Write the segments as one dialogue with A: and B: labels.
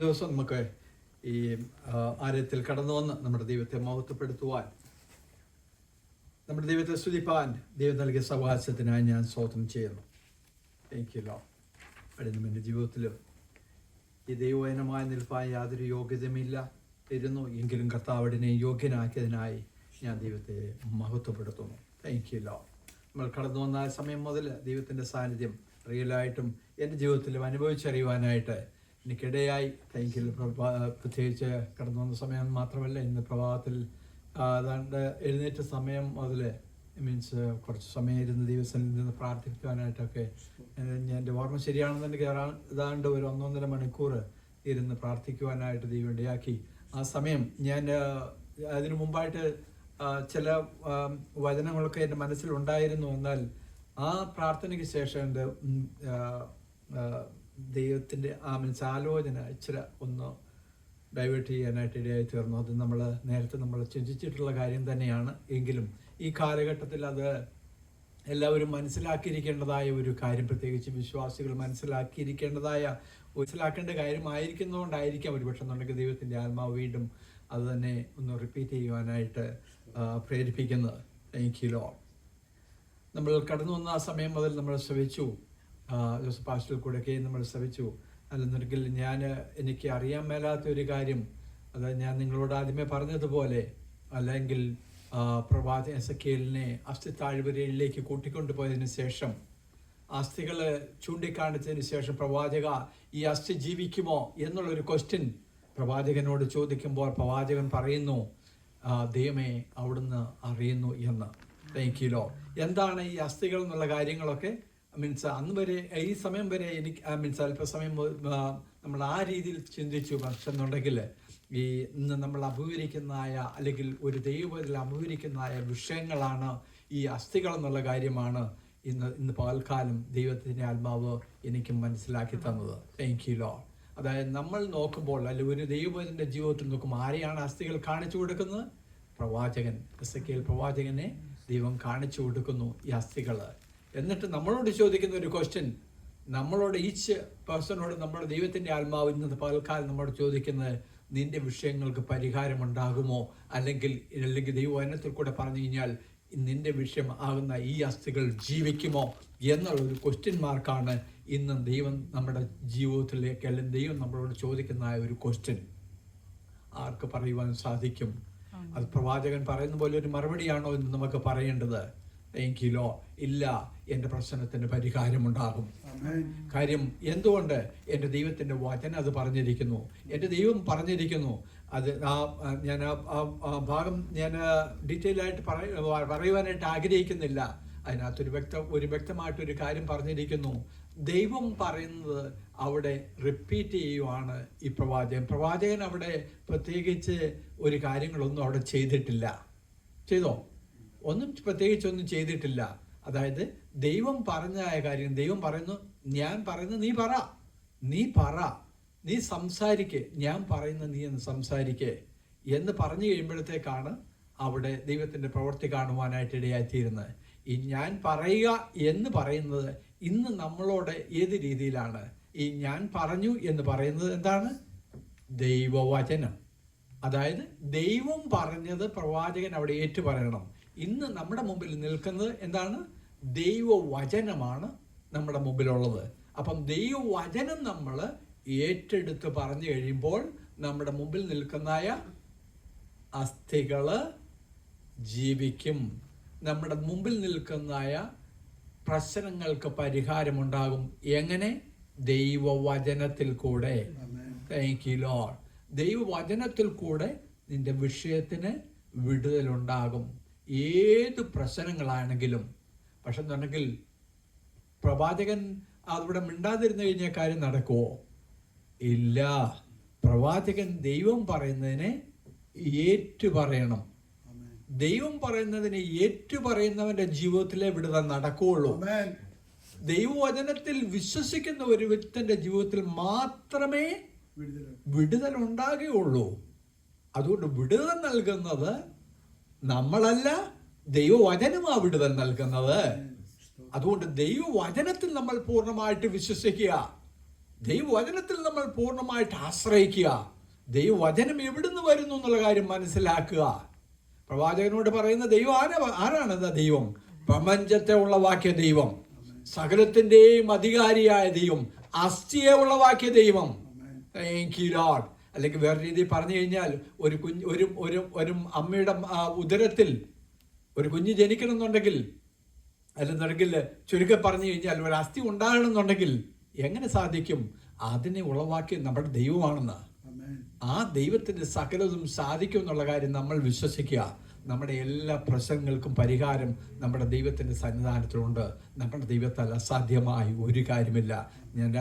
A: ദിവസം നമുക്ക് ഈ ആലയത്തിൽ കടന്നു വന്ന് നമ്മുടെ ദൈവത്തെ മഹത്വപ്പെടുത്തുവാൻ, നമ്മുടെ ദൈവത്തെ സ്തുതിപ്പാൻ ദൈവം നൽകിയ സവകാശത്തിനായി ഞാൻ സ്തോത്രം ചെയ്യുന്നു. എനിക്കല്ലോ കഴിഞ്ഞ എൻ്റെ ജീവിതത്തിലും ഈ ദൈവവചനമായി നിൽപ്പാൻ യാതൊരു യോഗ്യതയുമില്ല ഇരുന്നു എങ്കിലും കർത്താവിനെ യോഗ്യനാക്കിയതിനായി ഞാൻ ദൈവത്തെ മഹത്വപ്പെടുത്തുന്നു. എനിക്കല്ലോ നമ്മൾ കടന്നു വന്ന സമയം മുതൽ ദൈവത്തിൻ്റെ സാന്നിധ്യം റിയലായിട്ടും എൻ്റെ ജീവിതത്തിലും അനുഭവിച്ചറിയുവാനായിട്ട് എനിക്കിടയായി. താങ്കിൽ പ്രത്യേകിച്ച് കടന്നു വന്ന സമയം മാത്രമല്ല, ഇന്ന് പ്രഭാതത്തിൽ ഏതാണ്ട് എഴുന്നേറ്റ സമയം മുതൽ മീൻസ് കുറച്ച് സമയം ഇരുന്ന് ദിവസം നിന്ന് പ്രാർത്ഥിക്കുവാനായിട്ടൊക്കെ എൻ്റെ ഓർമ്മ ശരിയാണെന്നുണ്ടെങ്കിൽ ഏതാണ്ട് ഒരു 1.5 മണിക്കൂർ ഇരുന്ന് പ്രാർത്ഥിക്കുവാനായിട്ട് ദൈവം ഇടയാക്കി. ആ സമയം ഞാൻ അതിനു മുമ്പായിട്ട് ചില വചനങ്ങളൊക്കെ എൻ്റെ മനസ്സിലുണ്ടായിരുന്നു. എന്നാൽ ആ പ്രാർത്ഥനയ്ക്ക് ശേഷം എൻ്റെ ദൈവത്തിൻ്റെ മീൻസ് ആലോചന ഇച്ചിരി ഒന്ന് ഡൈവേർട്ട് ചെയ്യാനായിട്ട് ഇടയായി തീർന്നു. അത് നേരത്തെ നമ്മൾ ചിന്തിച്ചിട്ടുള്ള കാര്യം തന്നെയാണ്. എങ്കിലും ഈ കാലഘട്ടത്തിൽ അത് എല്ലാവരും മനസ്സിലാക്കിയിരിക്കേണ്ടതായ ഒരു കാര്യം, പ്രത്യേകിച്ച് വിശ്വാസികൾ മനസ്സിലാക്കേണ്ട കാര്യമായിരിക്കുന്നതുകൊണ്ടായിരിക്കാം ഒരുപക്ഷെ എന്നുണ്ടെങ്കിൽ ദൈവത്തിൻ്റെ ആത്മാവ് വീണ്ടും അത് തന്നെ ഒന്ന് റിപ്പീറ്റ് ചെയ്യുവാനായിട്ട് പ്രേരിപ്പിക്കുന്നത്. എനിക്കിലോ നമ്മൾ കടന്നു വന്ന ആ സമയം മുതൽ നമ്മൾ ശ്രമിച്ചു, ജോസഫ് പാസ്റ്ററിൽ കൂടെയൊക്കെ നമ്മൾ ശ്രമിച്ചു. അല്ലെന്നൊരിക്കൽ എനിക്ക് അറിയാൻ മേലാത്ത ഒരു കാര്യം, അത് ഞാൻ നിങ്ങളോട് ആദ്യമേ പറഞ്ഞതുപോലെ, അല്ലെങ്കിൽ പ്രവാചകൻ എസെക്കിയേലിനെ അസ്ഥി താഴ്വരയിലേക്ക് കൂട്ടിക്കൊണ്ടുപോയതിനു ശേഷം അസ്ഥികൾ ചൂണ്ടിക്കാണിച്ചതിന് ശേഷം പ്രവാചക ഈ അസ്ഥി ജീവിക്കുമോ എന്നുള്ളൊരു ക്വസ്റ്റ്യൻ പ്രവാചകനോട് ചോദിക്കുമ്പോൾ പ്രവാചകൻ പറയുന്നു, ദൈവമേ അവിടുന്ന് അറിയുന്നു എന്ന്. താങ്ക്യൂലോ. എന്താണ് ഈ അസ്ഥികൾ എന്നുള്ള കാര്യങ്ങളൊക്കെ മീൻസ് അന്ന് വരെ, ഈ സമയം വരെ എനിക്ക് മീൻസ് അല്പസമയം നമ്മൾ ആ രീതിയിൽ ചിന്തിച്ചു. പക്ഷെ എന്നുണ്ടെങ്കിൽ ഈ ഇന്ന് നമ്മൾ അഭിമുഖീകരിക്കുന്നതായ അല്ലെങ്കിൽ ഒരു ദൈവത്തിൽ അഭിമുഖീകരിക്കുന്നതായ വിഷയങ്ങളാണ് ഈ അസ്ഥികൾ എന്നുള്ള കാര്യമാണ് ഇന്ന് പകൽക്കാലം ദൈവത്തിൻ്റെ ആത്മാവ് എനിക്ക് മനസ്സിലാക്കി തന്നത്. താങ്ക്യൂലോ. അതായത് നമ്മൾ നോക്കുമ്പോൾ അല്ലെങ്കിൽ ഒരു ദൈവത്തിൻ്റെ ജീവിതത്തിൽ നോക്കുമ്പോൾ ആരെയാണ് അസ്ഥികൾ കാണിച്ചു കൊടുക്കുന്നത്? പ്രവാചകൻ എസെക്കിയേൽ പ്രവാചകനെ ദൈവം കാണിച്ചു കൊടുക്കുന്നു ഈ അസ്ഥികൾ. എന്നിട്ട് നമ്മളോട് ചോദിക്കുന്ന ഒരു ക്വസ്റ്റ്യൻ, നമ്മളോട് ഈച്ച് പേഴ്സണോട് നമ്മുടെ ദൈവത്തിൻ്റെ ആത്മാവ് ഇന്നത്തെ പകൽക്കാലം നമ്മോട് ചോദിക്കുന്നത്, നിന്റെ വിഷയങ്ങൾക്ക് പരിഹാരമുണ്ടാകുമോ? അല്ലെങ്കിൽ ദൈവവചനത്തിൽ കൂടെ പറഞ്ഞു കഴിഞ്ഞാൽ നിന്റെ വിഷയം ആകുന്ന ഈ അസ്ഥികൾ ജീവിക്കുമോ എന്നുള്ളൊരു ക്വസ്റ്റ്യൻ മാർക്കാണ് ഇന്ന് ദൈവം നമ്മുടെ ജീവിതത്തിലേക്ക്, അല്ലെങ്കിൽ ദൈവം നമ്മളോട് ചോദിക്കുന്ന ഒരു ക്വസ്റ്റ്യൻ. ആർക്ക് പറയുവാൻ സാധിക്കും? അത് പ്രവാചകൻ പറയുന്ന പോലെ ഒരു മറുപടിയാണോ എന്ന് നമുക്ക് പറയേണ്ടത്? എങ്കിലോ ഇല്ല, എൻ്റെ പ്രശ്നത്തിന് പരിഹാരമുണ്ടാകും. കാര്യം എന്തുകൊണ്ട്? എൻ്റെ ദൈവത്തിൻ്റെ വചനം അത് പറഞ്ഞിരിക്കുന്നു, എൻ്റെ ദൈവം പറഞ്ഞിരിക്കുന്നു. അത് ഞാൻ ആ ഭാഗം ഞാൻ ഡീറ്റെയിൽ ആയിട്ട് പറയുവാനായിട്ട് ആഗ്രഹിക്കുന്നില്ല. അതിനകത്തൊരു വ്യക്തമായിട്ടൊരു കാര്യം പറഞ്ഞിരിക്കുന്നു. ദൈവം പറയുന്നത് അവിടെ റിപ്പീറ്റ് ചെയ്യുവാണ് ഈ പ്രവാചകൻ അവിടെ പ്രത്യേകിച്ച് ഒരു കാര്യങ്ങളൊന്നും അവിടെ ചെയ്തിട്ടില്ല. ചെയ്തോ? പ്രത്യേകിച്ചൊന്നും ചെയ്തിട്ടില്ല. അതായത് ദൈവം പറഞ്ഞായ കാര്യം ദൈവം പറയുന്നു, ഞാൻ പറയുന്നത് നീ പറ, നീ സംസാരിക്ക്, ഞാൻ പറയുന്നത് നീ എന്ന് സംസാരിക്ക് എന്ന് പറഞ്ഞു കഴിയുമ്പോഴത്തേക്കാണ് അവിടെ ദൈവത്തിൻ്റെ പ്രവൃത്തി കാണുവാനായിട്ട് ഇടയായിത്തീരുന്നത്. ഈ ഞാൻ പറയുക എന്ന് പറയുന്നത് ഇന്ന് നമ്മളോട് ഏത് രീതിയിലാണ്? ഈ ഞാൻ പറഞ്ഞു എന്ന് പറയുന്നത് എന്താണ്? ദൈവവചനം. അതായത് ദൈവം പറഞ്ഞത് പ്രവാചകൻ അവിടെ ഏറ്റുപറയണം. ഇന്ന് നമ്മുടെ മുമ്പിൽ നിൽക്കുന്നത് എന്താണ്? ദൈവവചനമാണ് നമ്മുടെ മുമ്പിലുള്ളത്. അപ്പം ദൈവവചനം നമ്മൾ ഏറ്റെടുത്ത് പറഞ്ഞു കഴിയുമ്പോൾ നമ്മുടെ മുമ്പിൽ നിൽക്കുന്നതായ അസ്ഥികള് ജീവിക്കും. നമ്മുടെ മുമ്പിൽ നിൽക്കുന്നതായ പ്രശ്നങ്ങൾക്ക് പരിഹാരമുണ്ടാകും. എങ്ങനെ? ദൈവവചനത്തിൽ കൂടെ. Thank you Lord. ദൈവവചനത്തിൽ കൂടെ നിന്റെ വിഷയത്തിന് വിടുതലുണ്ടാകും, ഏത് പ്രശ്നങ്ങളാണെങ്കിലും. പക്ഷെ എന്നുണ്ടെങ്കിൽ പ്രവാചകൻ അവിടെ മിണ്ടാതിരുന്നു കഴിഞ്ഞാൽ കാര്യം നടക്കുമോ? ഇല്ല. പ്രവാചകൻ ദൈവം പറയുന്നതിനെ ഏറ്റുപറയണം. ദൈവം പറയുന്നതിനെ ഏറ്റുപറയുന്നവന്റെ ജീവിതത്തിലെ വിടുതൽ നടക്കുകയുള്ളൂ. ദൈവവചനത്തിൽ വിശ്വസിക്കുന്ന ഒരു വ്യക്തിന്റെ ജീവിതത്തിൽ മാത്രമേ വിടുതൽ ഉണ്ടാകുകയുള്ളൂ. അതുകൊണ്ട് വിടുതൽ നൽകുന്നത് നമ്മളല്ല, ദൈവവചനമാ വിടുതൽ നൽകുന്നത്. അതുകൊണ്ട് ദൈവവചനത്തിൽ നമ്മൾ പൂർണ്ണമായിട്ട് വിശ്വസിക്കുക. ദൈവവചനത്തിൽ നമ്മൾ പൂർണ്ണമായിട്ട് ആശ്രയിക്കുക. ദൈവവചനം എവിടുന്ന് വരുന്നു എന്നുള്ള കാര്യം മനസ്സിലാക്കുക. പ്രവാചകനോട് പറയുന്ന ദൈവം ആരാണത്? ദൈവം പ്രപഞ്ചത്തെ ഉളവാക്കിയ ദൈവം, സകലത്തിൻ്റെയും അധികാരിയായ ദൈവം, അസ്ഥിയെ ഉളവാക്കിയ ദൈവം. Thank you Lord. അല്ലെങ്കിൽ വേറെ രീതിയിൽ പറഞ്ഞു കഴിഞ്ഞാൽ ഒരു അമ്മയുടെ ഉദരത്തിൽ ഒരു കുഞ്ഞ് ജനിക്കണമെന്നുണ്ടെങ്കിൽ, അല്ലെന്നുണ്ടെങ്കിൽ ചുരുക്കം പറഞ്ഞു കഴിഞ്ഞാൽ ഒരു അസ്ഥി ഉണ്ടാകണമെന്നുണ്ടെങ്കിൽ എങ്ങനെ സാധിക്കും? അതിനെ ഉളവാക്കിയ നമ്മുടെ ദൈവമാണെന്ന്. ആ ദൈവത്തിന്റെ സകലതും സാധിക്കും എന്നുള്ള കാര്യം നമ്മൾ വിശ്വസിക്കുക. നമ്മുടെ എല്ലാ പ്രശ്നങ്ങൾക്കും പരിഹാരം നമ്മുടെ ദൈവത്തിന്റെ സന്നിധാനത്തിലുണ്ട്. നമ്മുടെ ദൈവത്താൽ അസാധ്യമായി ഒരു കാര്യമില്ല.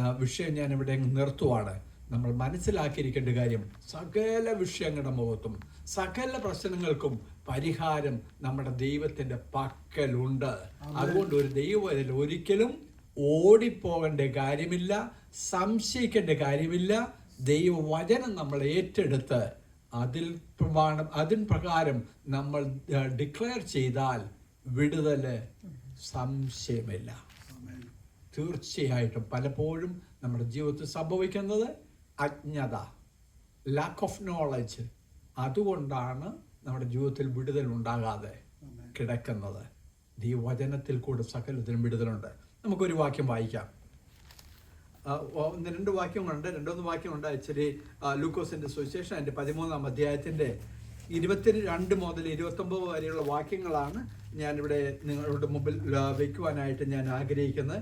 A: ആ വിഷയം ഞാൻ ഇവിടെ നിർത്തുവാണ്. നമ്മൾ മനസ്സിലാക്കിയിരിക്കേണ്ട കാര്യം, സകല വിഷയങ്ങളുടെ മുഖത്തും സകല പ്രശ്നങ്ങൾക്കും പരിഹാരം നമ്മുടെ ദൈവത്തിന്റെ പക്കലുണ്ട്. അതുകൊണ്ട് ഒരു ദൈവം ഒരിക്കലും ഓടിപ്പോകേണ്ട കാര്യമില്ല, സംശയിക്കേണ്ട കാര്യമില്ല. ദൈവവചനം നമ്മൾ ഏറ്റെടുത്ത് അതിൻ പ്രകാരം നമ്മൾ ഡിക്ലെയർ ചെയ്താൽ വിടുതല് സംശയമില്ല. തീർച്ചയായിട്ടും പലപ്പോഴും നമ്മുടെ ജീവിതത്തിൽ സംഭവിക്കുന്നത് അജ്ഞത, ലാക്ക് ഓഫ് നോളജ്. അതുകൊണ്ടാണ് നമ്മുടെ ജീവിതത്തിൽ വിടുതൽ ഉണ്ടാകാതെ കിടക്കുന്നത്. ദൈവവചനത്തിൽ കൂടെ സകലത്തിനും വിടുതലുണ്ട്. നമുക്കൊരു വാക്യം വായിക്കാം. രണ്ട് വാക്യമുണ്ട്. ആക്ച്വലി ലൂക്കോസിന്റെ സുവിശേഷം അതിന്റെ 13-ാം അധ്യായത്തിന്റെ 22 മുതൽ 29 വരെയുള്ള വാക്യങ്ങളാണ് ഞാനിവിടെ നിങ്ങളുടെ മുമ്പിൽ വയ്ക്കുവാനായിട്ട് ഞാൻ ആഗ്രഹിക്കുന്നത്.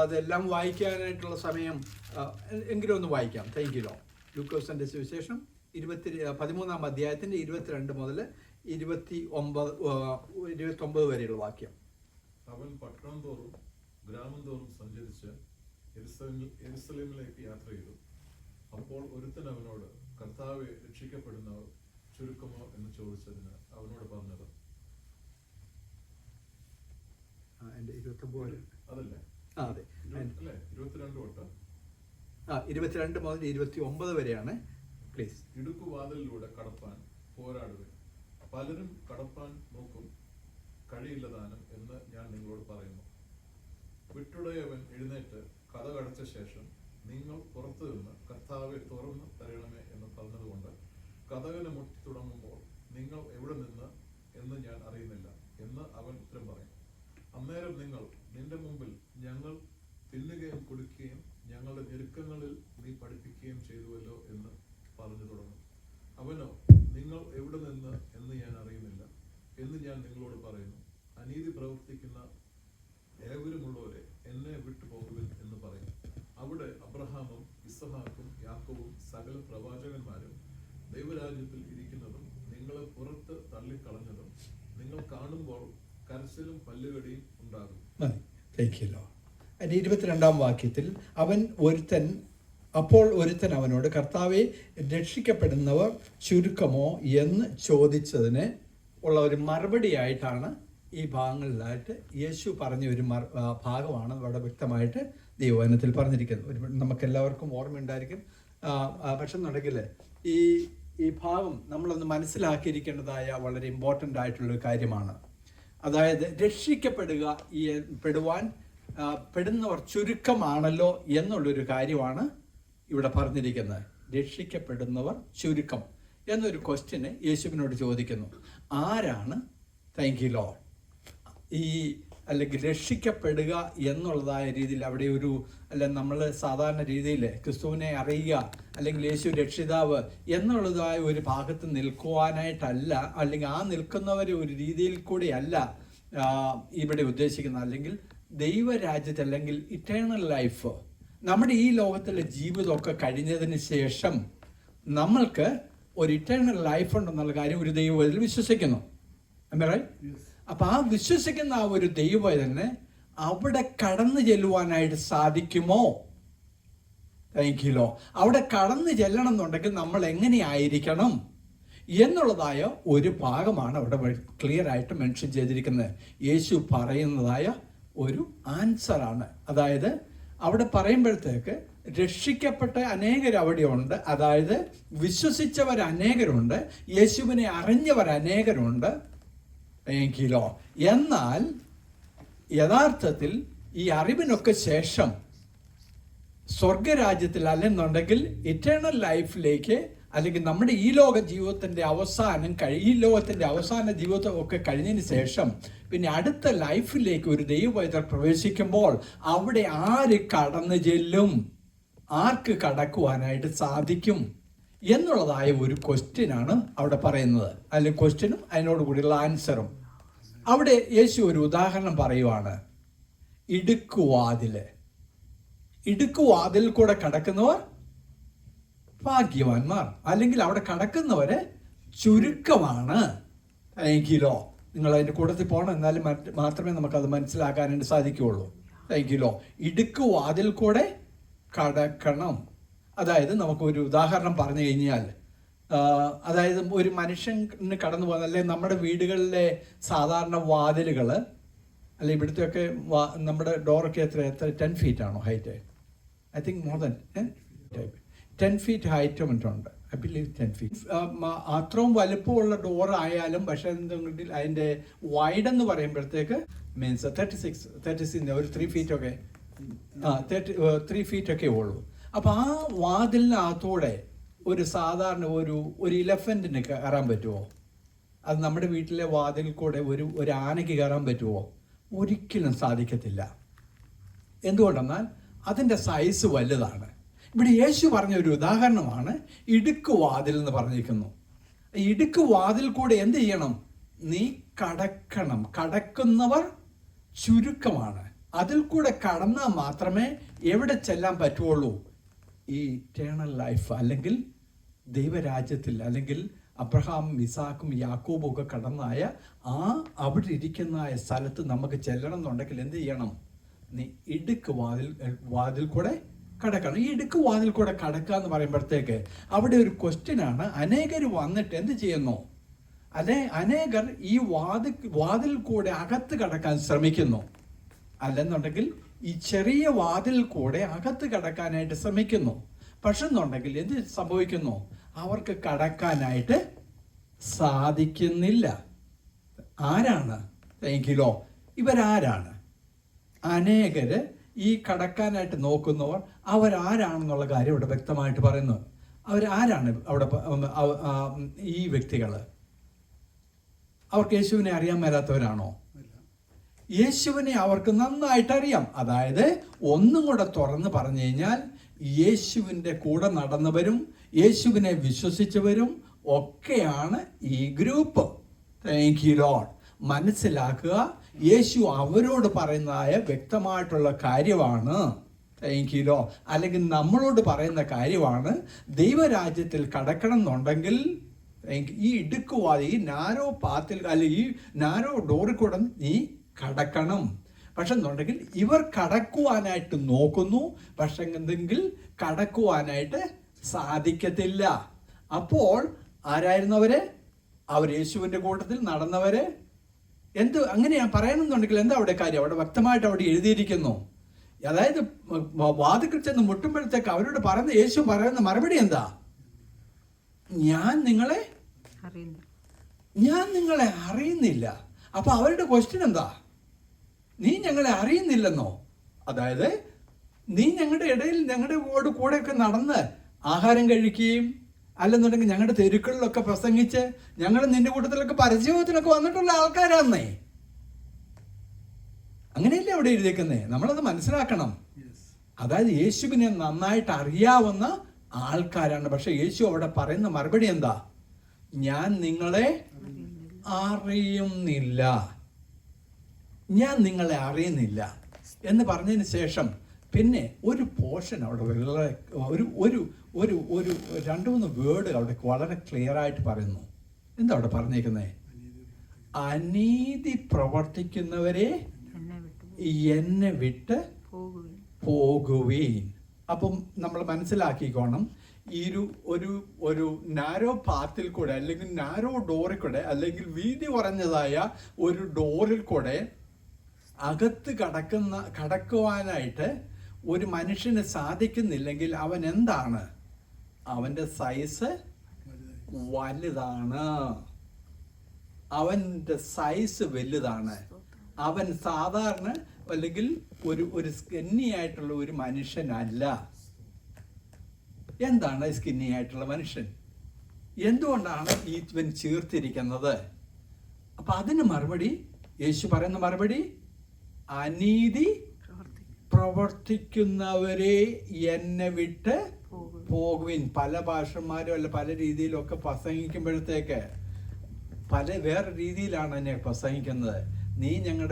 A: അതെല്ലാം വായിക്കാനായിട്ടുള്ള സമയം എങ്കിലും ഒന്ന് വായിക്കാം. Thank you. ലൂക്കോസിന്റെ സുവിശേഷം 13-ാം അധ്യായത്തിന്റെ 22 മുതൽ 29 വരെയുള്ള വാക്യം.
B: അവൻ പട്ടണം തോറും ഗ്രാമം തോറും സഞ്ചരിച്ച് യെരുസലേമിലേക്ക് യാത്ര ചെയ്തു. അപ്പോൾ ഒരുത്തൻ അവനോട്, കർത്താവെ, രക്ഷിക്കപ്പെടുന്നവർ ചുരുക്കമോ എന്ന് ചോദിച്ചതിന് അവനോട് പറഞ്ഞത്, അതല്ലേ
A: 22 മുതൽ 29 വരെയാണ്. പ്ലീസ്.
B: ഇടുക്കുവാതിലൂടെ കടപ്പാൻ പോരാടുവേ, പലരും കടപ്പാൻ നോക്കും, കഴിയില്ലതാനും എന്ന് ഞാൻ നിങ്ങളോട് പറയുന്നു. വിട്ടുടയവൻ എഴുന്നേറ്റ് കതക് അടച്ച ശേഷം നിങ്ങൾ പുറത്തു നിന്ന് കർത്താവെ തുറന്ന് തരണമേ എന്ന് പറഞ്ഞതുകൊണ്ട് കതകിന് മുട്ടി തുടങ്ങുമ്പോൾ നിങ്ങൾ എവിടെ നിന്ന് എന്ന് ഞാൻ അറിയുന്നില്ല എന്ന് അവൻ ഉത്തരം പറയും. അന്നേരം നിങ്ങൾ, നിന്റെ മുമ്പിൽ ഞങ്ങൾ തിന്നുകയും കുടിക്കുകയും ഞങ്ങളുടെ ഞെരുക്കങ്ങളിൽ നീ പഠിപ്പിക്കുകയും ചെയ്തുവല്ലോ എന്ന് പറഞ്ഞു തുടങ്ങും. അവനോ, നിങ്ങൾ എവിടെ നിന്ന് എന്ന് ഞാൻ അറിയുന്നില്ല എന്ന് ഞാൻ നിങ്ങളോട് പറയുന്നു. അനീതി പ്രവർത്തിക്കുന്ന ഏവരുമുള്ളവരെ എന്നെ വിട്ടുപോകുവിൻ എന്ന് പറയും. അവിടെ അബ്രഹാമും ഇസ്ഹാക്കും യാക്കോബും സകല പ്രവാചകന്മാരും ദൈവരാജ്യത്തിൽ ഇരിക്കുന്നതും നിങ്ങളെ പുറത്ത് തള്ളിക്കളഞ്ഞതും നിങ്ങൾ കാണുമ്പോൾ കരച്ചിലും പല്ലുകടിയും ഉണ്ടാകും.
A: 22-ാം വാക്യത്തിൽ അപ്പോൾ ഒരുത്തൻ അവനോട്, കർത്താവെ, രക്ഷിക്കപ്പെടുന്നവർ ചുരുക്കമോ എന്ന് ചോദിച്ചതിന് ഉള്ള ഒരു മറുപടി ആയിട്ടാണ് ഈ ഭാഗങ്ങളിലായിട്ട് യേശു പറഞ്ഞ ഒരു ഭാഗമാണ് അവിടെ വ്യക്തമായിട്ട് ദൈവവചനത്തിൽ പറഞ്ഞിരിക്കുന്നത്. നമുക്കെല്ലാവർക്കും ഓർമ്മയുണ്ടായിരിക്കും. പക്ഷെ എന്നുണ്ടെങ്കിൽ ഈ ഭാഗം നമ്മളൊന്ന് മനസ്സിലാക്കിയിരിക്കേണ്ടതായ വളരെ ഇമ്പോർട്ടൻ്റ് ആയിട്ടുള്ളൊരു കാര്യമാണ്. അതായത് പെടുന്നവർ ചുരുക്കമാണല്ലോ എന്നുള്ളൊരു കാര്യമാണ് ഇവിടെ പറഞ്ഞിരിക്കുന്നത്. രക്ഷിക്കപ്പെടുന്നവർ ചുരുക്കം എന്നൊരു ക്വസ്റ്റ്യന് യേശുവിനോട് ചോദിക്കുന്നു. ആരാണ്, താങ്ക് യു ലോർഡ്, അല്ലെങ്കിൽ രക്ഷിക്കപ്പെടുക എന്നുള്ളതായ രീതിയിൽ അവിടെ നമ്മൾ സാധാരണ രീതിയിൽ ക്രിസ്തുവിനെ അറിയുക അല്ലെങ്കിൽ യേശു രക്ഷിതാവ് എന്നുള്ളതായ ഒരു ഭാഗത്ത് നിൽക്കുവാനായിട്ടല്ല, അല്ലെങ്കിൽ ആ നിൽക്കുന്നവരെ ഒരു രീതിയിൽ കൂടിയല്ല ഇവിടെ ഉദ്ദേശിക്കുന്നത്. അല്ലെങ്കിൽ ദൈവരാജ്യത്ത് അല്ലെങ്കിൽ ഇറ്റേണൽ ലൈഫ്, നമ്മുടെ ഈ ലോകത്തിലെ ജീവിതമൊക്കെ കഴിഞ്ഞതിന് ശേഷം നമ്മൾക്ക് ഒരു ഇറ്റേണൽ ലൈഫ് ഉണ്ടെന്നുള്ള കാര്യം ഒരു ദൈവത്തിൽ വിശ്വസിക്കുന്നു. അപ്പൊ ആ വിശ്വസിക്കുന്ന ആ ഒരു ദൈവത്തിന് അവിടെ കടന്നു ചെല്ലുവാനായിട്ട് സാധിക്കുമോ? Thank you. അവിടെ കടന്നു ചെല്ലണം എന്നുണ്ടെങ്കിൽ നമ്മൾ എങ്ങനെയായിരിക്കണം എന്നുള്ളതായ ഒരു ഭാഗമാണ് അവിടെ ക്ലിയർ ആയിട്ട് മെൻഷൻ ചെയ്തിരിക്കുന്നത്. യേശു പറയുന്നതായ ഒരു ആൻസറാണ്. അതായത് അവിടെ പറയുമ്പോഴത്തേക്ക് രക്ഷിക്കപ്പെട്ട അനേകർ അവിടെയുണ്ട്, അതായത് വിശ്വസിച്ചവർ അനേകരുണ്ട്, യേശുവിനെ അറിഞ്ഞവർ അനേകരുണ്ട്. എങ്കിലോ എന്നാൽ യഥാർത്ഥത്തിൽ ഈ അറിവിനൊക്കെ ശേഷം സ്വർഗരാജ്യത്തിൽ അല്ലെന്നുണ്ടെങ്കിൽ ഇറ്റേണൽ ലൈഫിലേക്ക്, അല്ലെങ്കിൽ നമ്മുടെ ഈ ലോക ജീവിതത്തിന്റെ അവസാനം ഈ ലോകത്തിന്റെ അവസാന ജീവിതം ഒക്കെ കഴിഞ്ഞതിന് ശേഷം പിന്നെ അടുത്ത ലൈഫിലേക്ക് ഒരു ദൈവവൈദ്യർ പ്രവേശിക്കുമ്പോൾ അവിടെ ആര് കടന്നു ചെല്ലും, ആർക്ക് കടക്കുവാനായിട്ട് സാധിക്കും എന്നുള്ളതായ ഒരു ക്വസ്റ്റ്യനാണ് അവിടെ പറയുന്നത്. അല്ലെങ്കിൽ ക്വസ്റ്റ്യനും അതിനോട് കൂടിയുള്ള ആൻസറും. അവിടെ യേശു ഒരു ഉദാഹരണം പറയുവാണ്. ഇടുക്കുവാതിൽ കൂടെ കടക്കുന്നവർ ഭാഗ്യവാന്മാർ, അല്ലെങ്കിൽ അവിടെ കടക്കുന്നവര് ചുരുക്കമാണ്. എങ്കിലോ നിങ്ങൾ അതിന്റെ കൂട്ടത്തിൽ പോകണം, എന്നാലും മാത്രമേ നമുക്കത് മനസ്സിലാക്കാനായിട്ട് സാധിക്കുകയുള്ളൂ. എങ്കിലോ ഇടുക്കുവാതിൽ കൂടെ കടക്കണം. അതായത് നമുക്കൊരു ഉദാഹരണം പറഞ്ഞു കഴിഞ്ഞാൽ, അതായത് ഒരു മനുഷ്യന് കടന്നു പോകുന്ന, അല്ലെങ്കിൽ നമ്മുടെ വീടുകളിലെ സാധാരണ വാതിലുകൾ, അല്ലെ ഇവിടുത്തെയൊക്കെ നമ്മുടെ ഡോറൊക്കെ എത്ര 10 feet ആണോ height? I think more than 10 feet height മറ്റുണ്ട്. I believe 10 feet. അത്രയും വലുപ്പമുള്ള ഡോർ ആയാലും പക്ഷെ എന്തെങ്കിലും അതിൻ്റെ വൈഡ് എന്ന് പറയുമ്പോഴത്തേക്ക് മീൻസ് 36 ഒരു 3 feet ഒക്കെ 3 feet ഒക്കെ ഉള്ളൂ. അപ്പം ആ വാതിലിനകത്തൂടെ ഒരു സാധാരണ ഒരു ഇലഫന്റിന് കയറാൻ പറ്റുമോ? അത് നമ്മുടെ വീട്ടിലെ വാതിൽ കൂടെ ഒരു ആനയ്ക്ക് കയറാൻ പറ്റുമോ? ഒരിക്കലും സാധിക്കത്തില്ല. എന്തുകൊണ്ടെന്നാൽ അതിൻ്റെ സൈസ് വലുതാണ്. ഇവിടെ യേശു പറഞ്ഞ ഒരു ഉദാഹരണമാണ് ഇടുക്കുവാതിൽ എന്ന് പറഞ്ഞിരിക്കുന്നു. ഇടുക്കുവാതിൽ കൂടെ എന്ത് ചെയ്യണം? നീ കടക്കണം. കടക്കുന്നവർ ചുരുക്കമാണ്. അതിൽ കൂടെ കടന്നാൽ മാത്രമേ എവിടെ ചെല്ലാൻ പറ്റുള്ളൂ? ഈ ഇറ്റേണൽ ലൈഫ്, അല്ലെങ്കിൽ ദൈവരാജ്യത്തിൽ, അല്ലെങ്കിൽ അബ്രഹാം, ഇസാക്കും, യാക്കോബും ഒക്കെ കടന്നായ അവിടെ ഇരിക്കുന്ന സ്ഥലത്ത് നമുക്ക് ചെല്ലണം എന്നുണ്ടെങ്കിൽ എന്ത് ചെയ്യണം? നീ വാതിൽ കൂടെ കടക്കണം. ഈ ഇടുക്കുവാതിൽ കൂടെ കടക്കുക എന്ന് പറയുമ്പോഴത്തേക്ക് അവിടെ ഒരു ക്വസ്റ്റ്യനാണ്. അനേകർ വന്നിട്ട് എന്ത് ചെയ്യുന്നു? അനേകർ ഈ വാതിൽ കൂടെ അകത്ത് കടക്കാൻ ശ്രമിക്കുന്നു. അല്ലെന്നുണ്ടെങ്കിൽ ഈ ചെറിയ വാതിൽ കൂടെ അകത്ത് കടക്കാനായിട്ട് ശ്രമിക്കുന്നു. പക്ഷെ എന്നുണ്ടെങ്കിൽ എന്ത് സംഭവിക്കുന്നു? അവർക്ക് കടക്കാനായിട്ട് സാധിക്കുന്നില്ല. ആരാണ്? എങ്കിലോ ഇവരാരാണ്? അനേകര് ഈ കടക്കാനായിട്ട് നോക്കുന്നവർ അവരാരാണെന്നുള്ള കാര്യം ഇവിടെ വ്യക്തമായിട്ട് പറയുന്നു. അവരാരാണ്? അവിടെ ഈ വ്യക്തികൾ അവർക്ക് യേശുവിനെ അറിയാൻ മേലാത്തവരാണോ? യേശുവിനെ അവർക്ക് നന്നായിട്ട് അറിയാം. അതായത് ഒന്നും കൂടെ തുറന്ന് പറഞ്ഞു കഴിഞ്ഞാൽ യേശുവിൻ്റെ കൂടെ നടന്നവരും യേശുവിനെ വിശ്വസിച്ചവരും ഒക്കെയാണ് ഈ ഗ്രൂപ്പ്. Thank you Lord. മനസ്സിലാക്കുക, യേശു അവരോട് പറയുന്നതായ വ്യക്തമായിട്ടുള്ള കാര്യമാണ്. Thank you Lord. അല്ലെങ്കിൽ നമ്മളോട് പറയുന്ന കാര്യമാണ്. ദൈവരാജ്യത്തിൽ കടക്കണം എന്നുണ്ടെങ്കിൽ ഈ ഇടുക്കുവാതെ ഈ നാരോ പാത്തിൽ, അല്ലെങ്കിൽ ഈ നാരോ ഡോറിൽ കൂടെ നീ കടക്കണം. പക്ഷെ എന്നുണ്ടെങ്കിൽ ഇവർ കടക്കുവാനായിട്ട് നോക്കുന്നു, പക്ഷെ എന്തെങ്കിൽ കടക്കുവാനായിട്ട് സാധിക്കത്തില്ല. അപ്പോൾ ആരായിരുന്നവര്? അവർ യേശുവിൻ്റെ കൂട്ടത്തിൽ നടന്നവര്. അങ്ങനെയാ പറയണമെന്നുണ്ടെങ്കിൽ എന്താ അവിടെ കാര്യം? അവിടെ വ്യക്തമായിട്ട് അവിടെ എഴുതിയിരിക്കുന്നു. അതായത് വാതിൽക്കൽ ചെന്ന് മുട്ടുമ്പോഴത്തേക്ക് അവരോട് പറയുന്ന യേശു പറയുന്ന മറുപടി എന്താ? ഞാൻ നിങ്ങളെ അറിയുന്നില്ല. അപ്പൊ അവരുടെ ക്വസ്റ്റ്യൻ എന്താ? നീ ഞങ്ങളെ അറിയുന്നില്ലെന്നോ? അതായത് നീ ഞങ്ങളുടെ ഇടയിൽ ഞങ്ങളുടെ കൂടെയൊക്കെ നടന്ന് ആഹാരം കഴിക്കുകയും അല്ലെന്നുണ്ടെങ്കിൽ ഞങ്ങളുടെ തെരുക്കളിലൊക്കെ പ്രസംഗിച്ച് ഞങ്ങൾ നിന്റെ കൂട്ടത്തിലൊക്കെ പരസ്യത്തിലൊക്കെ വന്നിട്ടുള്ള ആൾക്കാരാന്നേ. അങ്ങനെയല്ലേ അവിടെ എഴുതിയേക്കുന്നേ? നമ്മളത് മനസ്സിലാക്കണം. അതായത് യേശുവിനെ നന്നായിട്ട് അറിയാവുന്ന ആൾക്കാരാണ്. പക്ഷെ യേശു അവിടെ പറയുന്ന മറുപടി എന്താ? ഞാൻ നിങ്ങളെ അറിയുന്നില്ല. ഞാൻ നിങ്ങളെ അറിയുന്നില്ല എന്ന് പറഞ്ഞതിന് ശേഷം പിന്നെ ഒരു പോർഷൻ അവിടെ വളരെ ഒരു 2-3 വേർഡ് അവിടെ വളരെ ക്ലിയർ ആയിട്ട് പറയുന്നു. എന്താ അവിടെ പറഞ്ഞേക്കുന്നേ? അനീതി പ്രവർത്തിക്കുന്നവരെ എന്നെ വിട്ട് പോകുവീൻ. അപ്പം നമ്മൾ മനസ്സിലാക്കിക്കോണം, ഈ ഒരു നാരോ പാത്തിൽ കൂടെ, അല്ലെങ്കിൽ നാരോ ഡോറിൽ കൂടെ, അല്ലെങ്കിൽ വീതി കുറഞ്ഞതായ ഒരു ഡോറിൽ കൂടെ അകത്ത് കടക്കുവാനായിട്ട് ഒരു മനുഷ്യന് സാധിക്കുന്നില്ലെങ്കിൽ അവൻ എന്താണ്? അവൻ്റെ സൈസ് വലുതാണ്. അവൻ്റെ സൈസ് വലുതാണ്. അവൻ സാധാരണ അല്ലെങ്കിൽ ഒരു സ്കെന്നി ആയിട്ടുള്ള ഒരു മനുഷ്യനല്ല. എന്താണ് സ്കിന്നി ആയിട്ടുള്ള മനുഷ്യൻ? എന്തുകൊണ്ടാണ് ഇവൻ ചീർത്തിരിക്കുന്നത്? അപ്പൊ അതിന് മറുപടി, യേശു പറയുന്ന മറുപടി, അനീതി പ്രവർത്തിക്കുന്നവരെ എന്നെ വിട്ട് പോകുവിൻ. പല ഭാഷന്മാരും അല്ല പല രീതിയിലൊക്കെ പ്രസംഗിക്കുമ്പോഴത്തേക്ക് വേറെ രീതിയിലാണ് എന്നെ പ്രസംഗിക്കുന്നത്. നീ ഞങ്ങൾ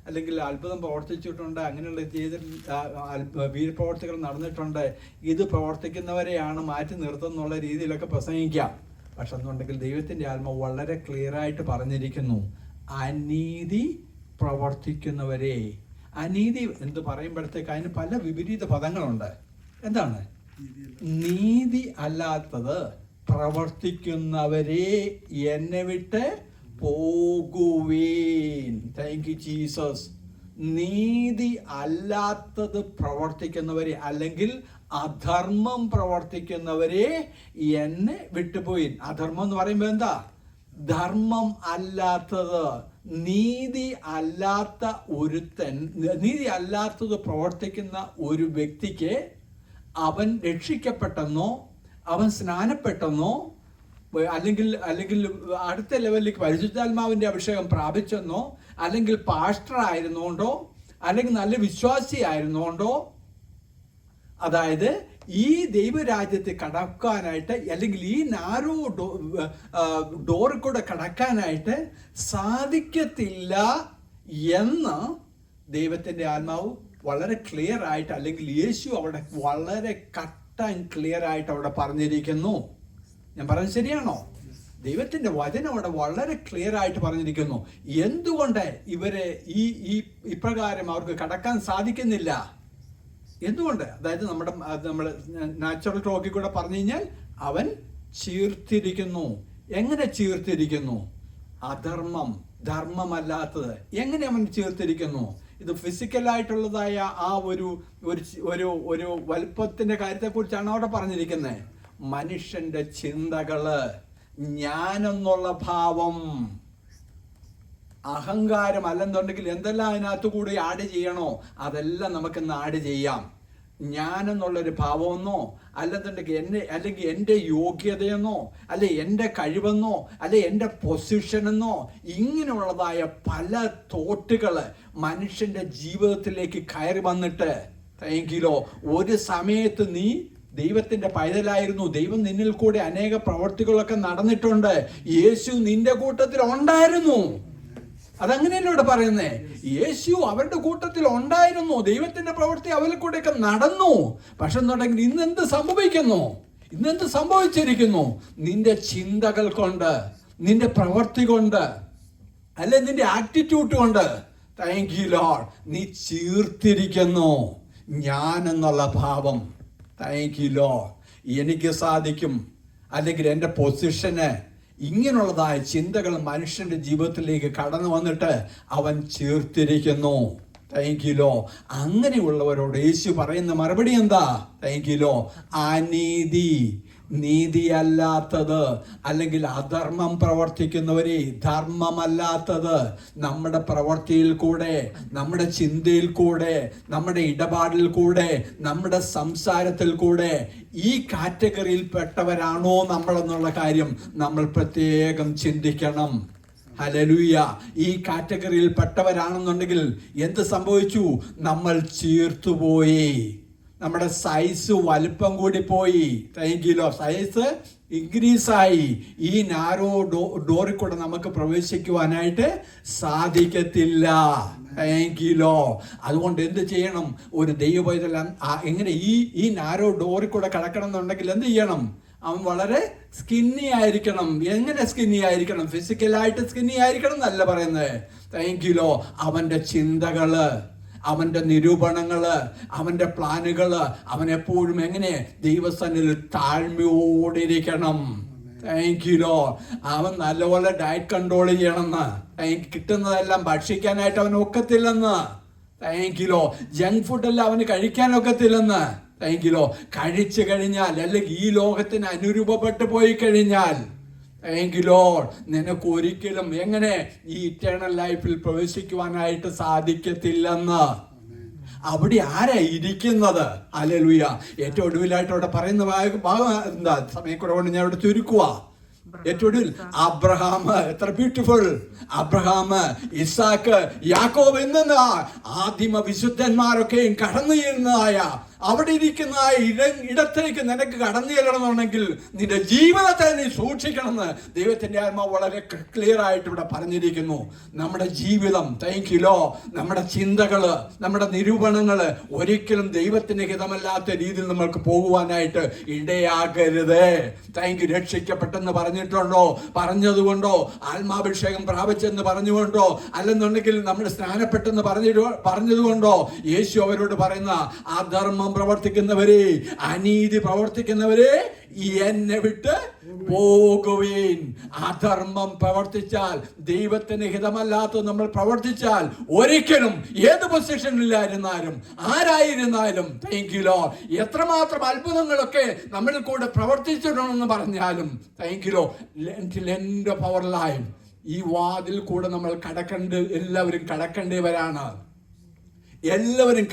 A: അല്ലെങ്കിൽ അത്ഭുതം പ്രവർത്തിച്ചിട്ടുണ്ട്, അങ്ങനെയുള്ള ചെയ്ത വീരപ്രവർത്തികൾ നടന്നിട്ടുണ്ട്, ഇത് പ്രവർത്തിക്കുന്നവരെയാണ് മാറ്റി നിർത്തുന്നുള്ള രീതിയിലൊക്കെ പ്രസംഗിക്കാം. പക്ഷെ എന്നുണ്ടെങ്കിൽ ദൈവത്തിൻ്റെ ആത്മാവ് വളരെ ക്ലിയർ ആയിട്ട് പറഞ്ഞിരിക്കുന്നു, അനീതി പ്രവർത്തിക്കുന്നവരെ. അനീതി എന്ന് പറയുമ്പോഴത്തേക്ക് അതിന് പല വിപരീത പദങ്ങളുണ്ട്. എന്താണ്? നീതി അല്ലാത്തത് പ്രവർത്തിക്കുന്നവരെ എന്നെ വിട്ട് പോകുവീൻ. Thank you Jesus. നീതി അല്ലാത്തത് പ്രവർത്തിക്കുന്നവരെ അല്ലെങ്കിൽ അധർമ്മം പ്രവർത്തിക്കുന്നവരെ എന്നെ വിട്ടുപോയി. അധർമ്മം എന്ന് പറയുമ്പോൾ എന്താ? ധർമ്മം അല്ലാത്തത്, നീതി അല്ലാത്ത ഒരുത്തൻ, നീതി അല്ലാത്തത് പ്രവർത്തിക്കുന്ന ഒരു വ്യക്തിക്ക് അവൻ രക്ഷിക്കപ്പെട്ടെന്നോ അവൻ സ്നാനപ്പെട്ടെന്നോ അല്ലെങ്കിൽ അടുത്ത ലെവലിലേക്ക് പരിശുദ്ധാത്മാവിന്റെ അഭിഷേകം പ്രാപിച്ചെന്നോ അല്ലെങ്കിൽ പാസ്റ്റർ ആയിരുന്നുകൊണ്ടോ അല്ലെങ്കിൽ നല്ല വിശ്വാസി ആയിരുന്നുകൊണ്ടോ, അതായത് ഈ ദൈവരാജ്യത്തെ കടക്കാനായിട്ട് അല്ലെങ്കിൽ ഈ നാരോ ഡോറിൽ കൂടെ കടക്കാനായിട്ട് സാധിക്കത്തില്ല എന്ന് ദൈവത്തിൻ്റെ ആത്മാവ് വളരെ ക്ലിയർ ആയിട്ട്, അല്ലെങ്കിൽ യേശു അവിടെ വളരെ കട്ട് ആൻഡ് ക്ലിയർ ആയിട്ട് അവിടെ പറഞ്ഞിരിക്കുന്നു. ഞാൻ പറഞ്ഞത് ശരിയാണോ? ദൈവത്തിൻ്റെ വചനം അവിടെ വളരെ ക്ലിയർ ആയിട്ട് പറഞ്ഞിരിക്കുന്നു. എന്തുകൊണ്ട് ഇവരെ ഇപ്രകാരം അവർക്ക് കടക്കാൻ സാധിക്കുന്നില്ല? എന്തുകൊണ്ട്? അതായത് നമ്മുടെ നാച്ചുറൽ ടോക്കിൽ കൂടെ പറഞ്ഞു കഴിഞ്ഞാൽ അവൻ ചീർത്തിരിക്കുന്നു. എങ്ങനെ ചീർത്തിരിക്കുന്നു? അധർമ്മം, ധർമ്മമല്ലാത്തത്. എങ്ങനെ അവൻ ചീർത്തിരിക്കുന്നു? ഇത് ഫിസിക്കലായിട്ടുള്ളതായ ആ ഒരു വലുപ്പത്തിന്റെ കാര്യത്തെക്കുറിച്ചാണ് അവിടെ പറഞ്ഞിരിക്കുന്നത്. മനുഷ്യന്റെ ചിന്തകള്, ഞാനെന്നുള്ള ഭാവം, അഹങ്കാരം, അല്ലെന്നുണ്ടെങ്കിൽ എന്തെല്ലാം അതിനകത്ത് കൂടി ആഡ് ചെയ്യണോ അതെല്ലാം നമുക്കിന്ന് ആഡ് ചെയ്യാം. ഞാനെന്നുള്ളൊരു ഭാവമെന്നോ അല്ലെങ്കിൽ എൻ്റെ യോഗ്യതയെന്നോ അല്ലെ എൻ്റെ കഴിവെന്നോ അല്ലെ എൻ്റെ പൊസിഷനെന്നോ ഇങ്ങനെയുള്ളതായ പല തോട്ടുകൾ മനുഷ്യന്റെ ജീവിതത്തിലേക്ക് കയറി വന്നിട്ട്, താങ്കിലോ ഒരു സമയത്ത് നീ ദൈവത്തിന്റെ പൈതലായിരുന്നു, ദൈവം നിന്നിൽ കൂടെ അനേക പ്രവർത്തികളൊക്കെ നടന്നിട്ടുണ്ട്, യേശു നിന്റെ കൂട്ടത്തിൽ ഉണ്ടായിരുന്നു. അതങ്ങനെയല്ലേ ഇവിടെ പറയുന്നേ? യേശു അവരുടെ കൂട്ടത്തിൽ ഉണ്ടായിരുന്നു, ദൈവത്തിന്റെ പ്രവൃത്തി അവരിൽ കൂടെയൊക്കെ നടന്നു. പക്ഷെ എന്നുണ്ടെങ്കിൽ ഇന്നെന്ത് സംഭവിക്കുന്നു? ഇന്നെന്ത് സംഭവിച്ചിരിക്കുന്നു? നിന്റെ ചിന്തകൾ കൊണ്ട്, നിന്റെ പ്രവൃത്തി കൊണ്ട്, അല്ലെ നിന്റെ ആറ്റിറ്റ്യൂഡ് കൊണ്ട്, താങ്ക് യു ലോർഡ്, നീ ചീർത്തിരിക്കുന്നു ഞാൻ എന്നുള്ള ഭാവം. താങ്ക് യു ലോർഡ്, എനിക്ക് സാധിക്കും, അല്ലെങ്കിൽ എൻ്റെ പൊസിഷന്, ഇങ്ങനെയുള്ളതായ ചിന്തകൾ മനുഷ്യന്റെ ജീവിതത്തിലേക്ക് കടന്നു വന്നിട്ട് അവൻ ചേർത്തിരിക്കുന്നു. Thank you lord. അങ്ങനെയുള്ളവരോട് യേശു പറയുന്ന മറുപടി എന്താ? Thank you lord. അനീതി, നീതിയല്ലാത്തത് അല്ലെങ്കിൽ അധർമ്മം പ്രവർത്തിക്കുന്നവരെ, ധർമ്മമല്ലാത്തത് നമ്മുടെ പ്രവൃത്തിയിൽ കൂടെ, നമ്മുടെ ചിന്തയിൽ കൂടെ, നമ്മുടെ ഇടപാടിൽ കൂടെ, നമ്മുടെ സംസാരത്തിൽ കൂടെ ഈ കാറ്റഗറിയിൽ പെട്ടവരാണോ നമ്മളെന്നുള്ള കാര്യം നമ്മൾ പ്രത്യേകം ചിന്തിക്കണം. ഹല്ലേലൂയ. ഈ കാറ്റഗറിയിൽ പെട്ടവരാണെന്നുണ്ടെങ്കിൽ എന്ത് സംഭവിച്ചു? നമ്മൾ ചീർത്തുപോയി, നമ്മുടെ സൈസ് വലുപ്പം കൂടി പോയി. Thank you Lord. Size increase ആയി. ഈ നാരോ ഡോറിൽ കൂടെ നമുക്ക് പ്രവേശിക്കുവാനായിട്ട് സാധിക്കത്തില്ല. Thank you Lord. അതുകൊണ്ട് എന്ത് ചെയ്യണം? ഒരു ദൈവപൈതൽ എങ്ങനെ ഈ നാരോ ഡോറിൽ കൂടെ കടക്കണം എന്നുണ്ടെങ്കിൽ എന്ത് ചെയ്യണം? അവൻ വളരെ സ്കിന്നി ആയിരിക്കണം. എങ്ങനെ സ്കിന്നി ആയിരിക്കണം? ഫിസിക്കലായിട്ട് സ്കിന്നി ആയിരിക്കണം എന്നല്ല പറയുന്നത്. Thank you Lord. അവന്റെ ചിന്തകള്, അവന്റെ നിരൂപണങ്ങള്, അവന്റെ പ്ലാനുകള്, അവൻ എപ്പോഴും എങ്ങനെ? ദൈവസന്നിധിയിൽ താഴ്മയോടിരിക്കണം. Thank you Lord. അവൻ നല്ലപോലെ ഡയറ്റ് കൺട്രോൾ ചെയ്യണമെന്ന്, കിട്ടുന്നതെല്ലാം ഭക്ഷിക്കാനായിട്ട് അവന് ഒക്കത്തില്ലെന്ന്. Thank you lord. ജങ്ക് ഫുഡെല്ലാം അവന് കഴിക്കാനൊക്കത്തില്ലെന്ന്. Thank you Lord. കഴിച്ചു കഴിഞ്ഞാൽ അല്ലെങ്കിൽ ഈ ലോകത്തിന് അനുരൂപപ്പെട്ടു പോയി കഴിഞ്ഞാൽ, താങ്ക് യു ലോർഡ്, നിനക്ക് ഒരിക്കലും എങ്ങനെ ഈ ഇറ്റേണൽ ലൈഫിൽ പ്രവേശിക്കുവാനായിട്ട് സാധിക്കത്തില്ലെന്ന്. അവിടെ ആരാ ഇരിക്കുന്നത്? ഹല്ലേലൂയ. ഏറ്റവും ഒടുവിലായിട്ട് അവിടെ പറയുന്ന ഭാഗം എന്താ? സമയക്കുറവുകൊണ്ട് ഞാൻ അവിടെ ചുരുക്കുക. ഏറ്റവും ഒടുവിൽ അബ്രഹാം, എത്ര ബ്യൂട്ടിഫുൾ! അബ്രഹാം, ഇസാക്ക്, യാക്കോബ് എന്ന ആദിമ വിശുദ്ധന്മാരൊക്കെയും കടന്നു ചെല്ലുന്നതായ അവിടെ ഇരിക്കുന്ന ഇടത്തേക്ക് നിനക്ക് കടന്നു ചെല്ലണമെന്നുണ്ടെങ്കിൽ നിന്റെ ജീവിതത്തെ നീ സൂക്ഷിക്കണമെന്ന് ദൈവത്തിന്റെ ആത്മാവ് വളരെ ക്ലിയർ ആയിട്ട് ഇവിടെ പറഞ്ഞിരിക്കുന്നു. നമ്മുടെ ജീവിതം, താങ്ക്യുലോ, നമ്മുടെ ചിന്തകള്, നമ്മുടെ നിരൂപണങ്ങള് ഒരിക്കലും ദൈവത്തിന് ഹിതമല്ലാത്ത രീതിയിൽ നമ്മൾക്ക് പോകുവാനായിട്ട് ഇടയാകരുത്. Thank you. രക്ഷിക്കപ്പെട്ടെന്ന് പറഞ്ഞിട്ടുണ്ടോ, പറഞ്ഞതുകൊണ്ടോ, ആത്മാഭിഷേകം പ്രാപിച്ചെന്ന് പറഞ്ഞുകൊണ്ടോ, അല്ലെന്നുണ്ടെങ്കിൽ നമ്മൾ സ്നാനപ്പെട്ടെന്ന് പറഞ്ഞതുകൊണ്ടോ യേശു അവരോട് പറയുന്ന അധർമ്മം പ്രവർത്തിക്കുന്നവരെ, അനീതി പ്രവർത്തിക്കുന്നവരെ എന്നെ വിട്ട് പോകുവീൻ. അധർമ്മം പ്രവർത്തിച്ചാൽ, ദൈവത്തിന് ഹിതമല്ലാത്ത നമ്മൾ പ്രവർത്തിച്ചാൽ ഒരിക്കലും ഏത് പൊസിഷനിലായിരുന്നാലും ആരായിരുന്നാലും, താങ്ക്യുലോ, എത്രമാത്രം അത്ഭുതങ്ങളൊക്കെ നമ്മളിൽ കൂടെ പ്രവർത്തിച്ചിട്ടുണ്ടെന്ന് പറഞ്ഞാലും, താങ്ക്യുലോ, എന്റെ പവറിലായും ഈ വാതിൽ കൂടെ നമ്മൾ എല്ലാവരും കടക്കേണ്ടവരാണ്. എല്ലാവരും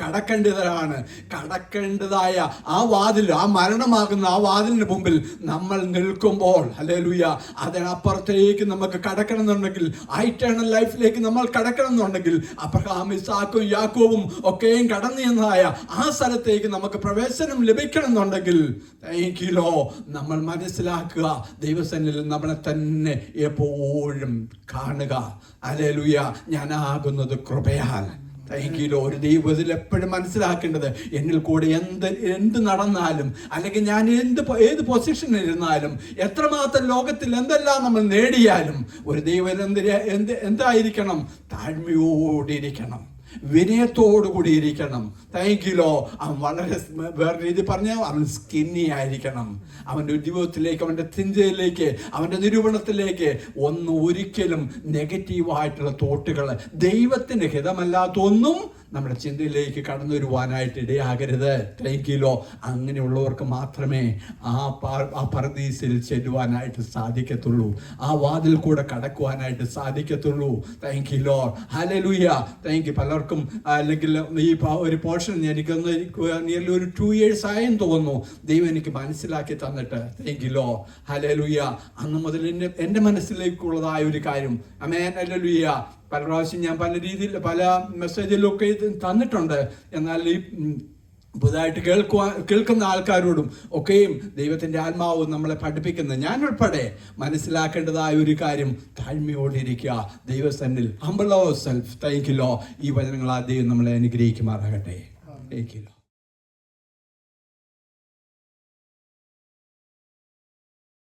A: കടക്കേണ്ടതായ ആ വാതിൽ, ആ മരണമാകുന്ന ആ വാതിലിന് മുമ്പിൽ നമ്മൾ നിൽക്കുമ്പോൾ, ഹല്ലേലൂയ, അതിനപ്പുറത്തേക്ക് നമുക്ക് കടക്കണമെന്നുണ്ടെങ്കിൽ, ആ ഇറ്റേണൽ ലൈഫിലേക്ക് നമ്മൾ കടക്കണമെന്നുണ്ടെങ്കിൽ, അബ്രഹാം, ഇസാക്കും, യാക്കോബും ഒക്കെയും കടന്നു ചെന്നതായ ആ സ്ഥലത്തേക്ക് നമുക്ക് പ്രവേശനം ലഭിക്കണമെന്നുണ്ടെങ്കിൽ, താങ്ക്യുലോ, നമ്മൾ മനസ്സിലാക്കുക, ദൈവസന്നിധിയിൽ നമ്മളെ തന്നെ എപ്പോഴും കാണുക. ഹല്ലേലൂയ, ഞാനാകുന്നത് കൃപയാൽ. താങ്ക്യുലോ. ഒരു ദൈവത്തിൽ എപ്പോഴും മനസ്സിലാക്കേണ്ടത്, എന്നിൽ കൂടെ എന്ത് നടന്നാലും, അല്ലെങ്കിൽ ഞാൻ ഏത് പൊസിഷനിൽ ഇരുന്നാലും, എത്രമാത്രം ലോകത്തിൽ എന്തെല്ലാം നമ്മൾ നേടിയാലും, ഒരു ദൈവം എന്തായിരിക്കണം? താഴ്മയോടിരിക്കണം, വിനയത്തോടുകൂടി ഇരിക്കണം. താങ്ക്യുലോ. അവൻ വളരെ വേറെ രീതി പറഞ്ഞാൽ അവൻ സ്കിന്നി ആയിരിക്കണം. അവൻ്റെ ജീവിതത്തിലേക്ക്, അവൻ്റെ ചിന്തയിലേക്ക്, അവൻ്റെ നിരൂപണത്തിലേക്ക് ഒരിക്കലും നെഗറ്റീവായിട്ടുള്ള തോട്ടുകൾ, ദൈവത്തിന് ഹിതമല്ലാത്ത ഒന്നും നമ്മുടെ ചിന്തയിലേക്ക് കടന്നു വരുവാനായിട്ട് ഇടയാകരുത്. താങ്ക്യുലോ. അങ്ങനെയുള്ളവർക്ക് മാത്രമേ ആ പർദീസിൽ ചെല്ലുവാനായിട്ട് സാധിക്കത്തുള്ളൂ, ആ വാതിൽ കൂടെ കടക്കുവാനായിട്ട് സാധിക്കത്തുള്ളൂ. താങ്ക്യുലോ. ഹല്ലേലൂയ. Thank you. പലർക്കും അല്ലെങ്കിൽ ഈ ഒരു പോർഷൻ എനിക്കൊന്ന് നിയർലി ഒരു 2 years ആയെന്ന് തോന്നുന്നു ദൈവം എനിക്ക് മനസ്സിലാക്കി തന്നിട്ട്. താങ്ക്യുലോ. ഹല്ലേലൂയ. അന്ന് മുതൽ എൻ്റെ മനസ്സിലേക്കുള്ളതായ ഒരു കാര്യം, ആമേൻ, ഹല്ലേലൂയ. പല പ്രാവശ്യം ഞാൻ പല രീതിയിൽ പല മെസ്സേജിലൊക്കെ തന്നിട്ടുണ്ട്. എന്നാൽ ഈ പുതുതായിട്ട് കേൾക്കുന്ന ആൾക്കാരോടും ഒക്കെയും ദൈവത്തിൻ്റെ ആത്മാവ് നമ്മളെ പഠിപ്പിക്കുന്നത്, ഞാൻ ഉൾപ്പെടെ മനസ്സിലാക്കേണ്ടതായ ഒരു കാര്യം, താഴ്മയോടിരിക്കുക ദൈവസന്നിധിയിൽ. Humble yourself. താങ്ക്യുലോ. ഈ വചനങ്ങൾ ആദ്യം നമ്മളെ അനുഗ്രഹിക്കുമാറാകട്ടെ. താങ്ക്യുലോ.